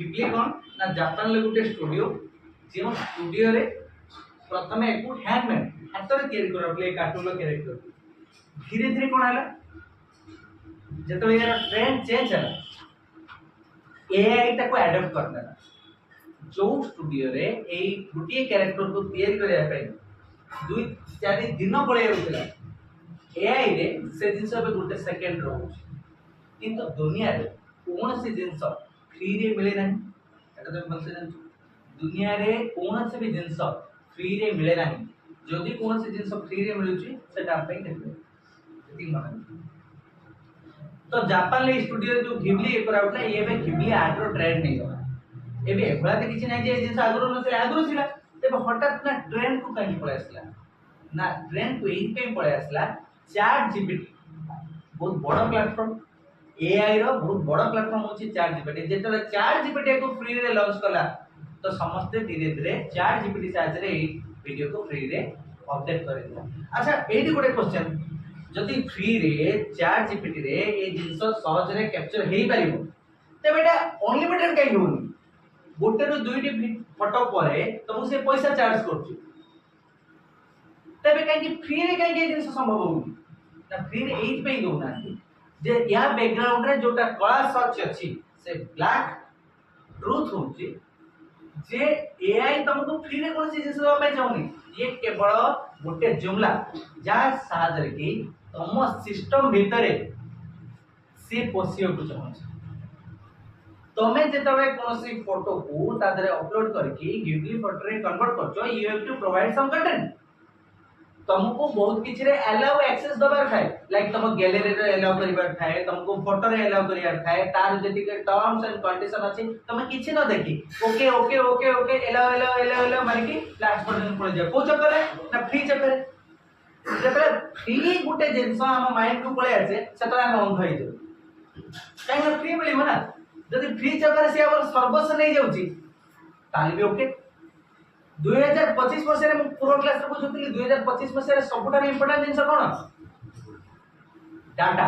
Ghibli कौन ना Japan ले गुटे स्टूडियो जो स्टूडियो रे प्रथम एक हैंडमेड हाथ में तैयारी कर कार्टून कैरेक्टर धीरे धीरे कौन है जो यार ट्रेंड चेंज है एआई टाको एडॉप्ट करना जो स्टूडियो रे ए गुटिए कैरेक्टर को तैयारी करया पे 2-4 दिन पळे होतला एआई रे से जिंस पे गुटे सेकंड रो किंतु दुनिया रे कौन सी जिंस फ्री रे मिले नहीं एटा तो मनसे जान दुनिया रे कौन से भी जिंस फ्री रे मिले नहीं जदि कौन सी जिंस फ्री रे मिलुची सेटा आप पे देखबे सेटिंग मन तो जापान ले स्टूडियो जो घिबली एक कराउटला ये बे घिबली आर्ट रो ट्रेंड नहीं गला एबे एभला ते किछि नै जे जिंस आगरो नसे आगरो छिला तेबे हठात ना ट्रेंड को कहीं पळे आसला ना ट्रेंड को एही पे पळे आसला चैट जीपीटी बहुत बड़ा प्लेटफॉर्म एआई रो बहुत बड़ा प्लेटफॉर्म होची चैट जीपीटी जेतले चैट जीपीटी को फ्री रे लॉन्च कला तो समस्त धीरे धीरे चैट जीपीटी साहाय्य रे वीडियो को फ्री रे अपडेट कर दिला अच्छा एडी गोटे क्वेश्चन जदि फ्री रे चैट जीपीटी रे ए जिंस सहज रे कैप्चर हेई परिबो ते बेटा अनलिमिटेड काई होनी गोटे रो दुईटी फोटो परे तुमको से पैसा चार्ज करछु तबे काई फ्री रे काई जिंस संभव होनी ना फ्री रे एई पे दो ना जे या बैकग्राउंड रे जोटा कला सच अछि से ब्लैक ट्रुथ होची जे एआई तुमको फ्री रे कोन चीज से पे चाहनी ये केवल गोटे जुमला जा सादर की तुम सिस्टम भितरे से पोसियो को चाहछ तमे जेतबे कोनसी फोटो को तादरे अपलोड करके गिबली फोटो रे कन्वर्ट करछो you have to provide some content तुमको बहुत किछि रे अलाउ एक्सेस दबार थाए लाइक तुम गैलरी रे अलाउ करिबार थाए तुमको फोटो रे अलाउ करियार थाए तार जति के टर्म्स एंड कंडीशन अछि तुम किछि न देखि okay okay okay okay allow allow allow allow माने कि लास्ट पर्यंत पळे जा को चक्कर है ना फ्री चक्कर है जेतले फ्री गुटे जिंस हम माइंड को पळे आसे सेतला हम अंध होई जाउ काहे ना फ्री मिलिबो ना जदि फ्री चक्कर से हमर सर्वस्व नहीं जाउची ताली भी ओके 2025 वर्ष रे पूर्व क्लास रे बुझुतली 2025 वर्ष रे सबटा इंपोर्टेंट जिंस कोन डाटा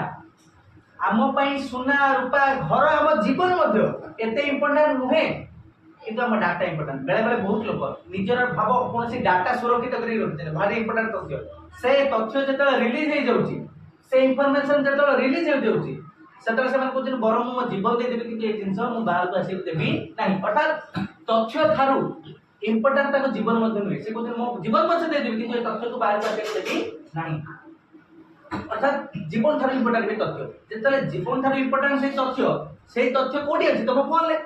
आम पई सोना रूपा घर हम जीवन मध्ये एते इंपोर्टेंट नुहे किंतु हम डाटा इंपोर्टेंट बेले बेले बहुत लोग निजर भाव कोनसी डाटा सुरक्षित करी रखते भारी इंपोर्टेंट तथ्य से तथ्य जतला रिलीज हे जाउची से इंफॉर्मेशन जतला रिलीज हे जाउची सेतला से मन कोचिन बरम मो जीवन दे देबी कि ए जिंस मु बाहर को आसी देबी नहीं अर्थात तथ्य थारु इंपोर्टेंट तक जीवन मध्ये नुहे से कोचिन मो जीवन मध्ये दे देबी कि ए तथ्य को बाहर को आसी देबी नहीं अर्थात जीवन थारु इंपोर्टेंट भी तथ्य जतले जीवन थारु इंपोर्टेंट से तथ्य कोठी अछि तुम फोन ले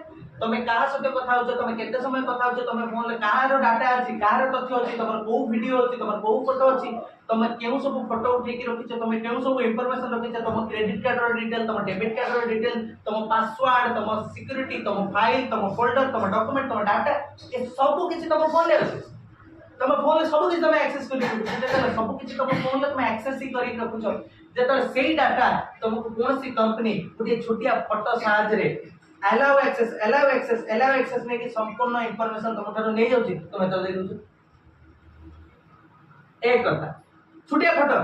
तमे कहा सते कथा होछ तमे केते समय कथा होछ तमे फोन ले कहार डाटा अछि कहार तथ्य अछि तमर को वीडियो अछि तमर को फोटो अछि तमे केउ सब फोटो उठे के रखिछ तमे केउ सब इंफॉर्मेशन रखिछ तम क्रेडिट कार्ड रो डिटेल तम डेबिट कार्ड रो डिटेल तम पासवर्ड तम सिक्योरिटी तम फाइल तम फोल्डर तम डॉक्यूमेंट तम डाटा ए सब किछि तम फोन ले अछि तम फोन ले सब किछि तमे एक्सेस करि जेतले सब किछि तम फोन ले तमे एक्सेस ही करि रखुछ जेतले सेही डाटा तमको कोनसी कंपनी गुटे छोटिया फोटो साहाय्य रे अलाउ एक्सेस ने कि संपूर्ण इंफॉर्मेशन तुम ठारो नै जाउची तुम तो दे दोछ एक कथा छोटिया फोटो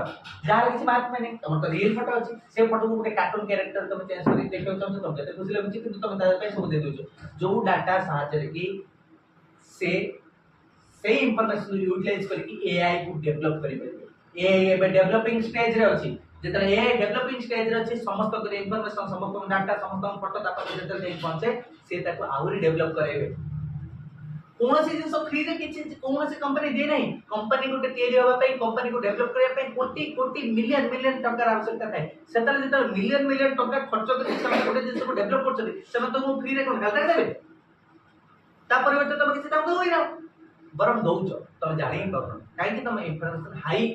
जार किछि बात में नहीं तुम तो रियल फोटो अछि से फोटो को गुटे कार्टून कैरेक्टर तुम चेंज करि देखौ तुम तुम केते खुशी लागुची कि तुम तार पे सब दे दोछ जो डाटा साहाय्य रे कि से इंफॉर्मेशन यूटिलाइज करके एआई को डेवलप करि परिबे एआई एबे डेवलपिंग स्टेज रे अछि जेतले ए डेवलपिंग स्टेज रे अछि समस्त करे इंफॉर्मेशन समस्त डाटा समस्त फोटो तापर जेतले देख पहुंचे से ताको आउरी डेवलप करेबे कोनसी जिंस फ्री रे किछि कोनसी कंपनी दे नहीं कंपनी को तैयारी होबा पे कंपनी को डेवलप करे पे कोटी कोटी मिलियन मिलियन टका आवश्यकता थाए सेतले जेतले मिलियन मिलियन टका खर्च करि समय गोटे जिंस को डेवलप करछथि सेमे तो फ्री रे कोन गालता देबे ता परिवर्ते तुम किछि काम होई ना बरम दउछ तुम जानि पाबो काहे कि तुम इंफॉर्मेशन हाई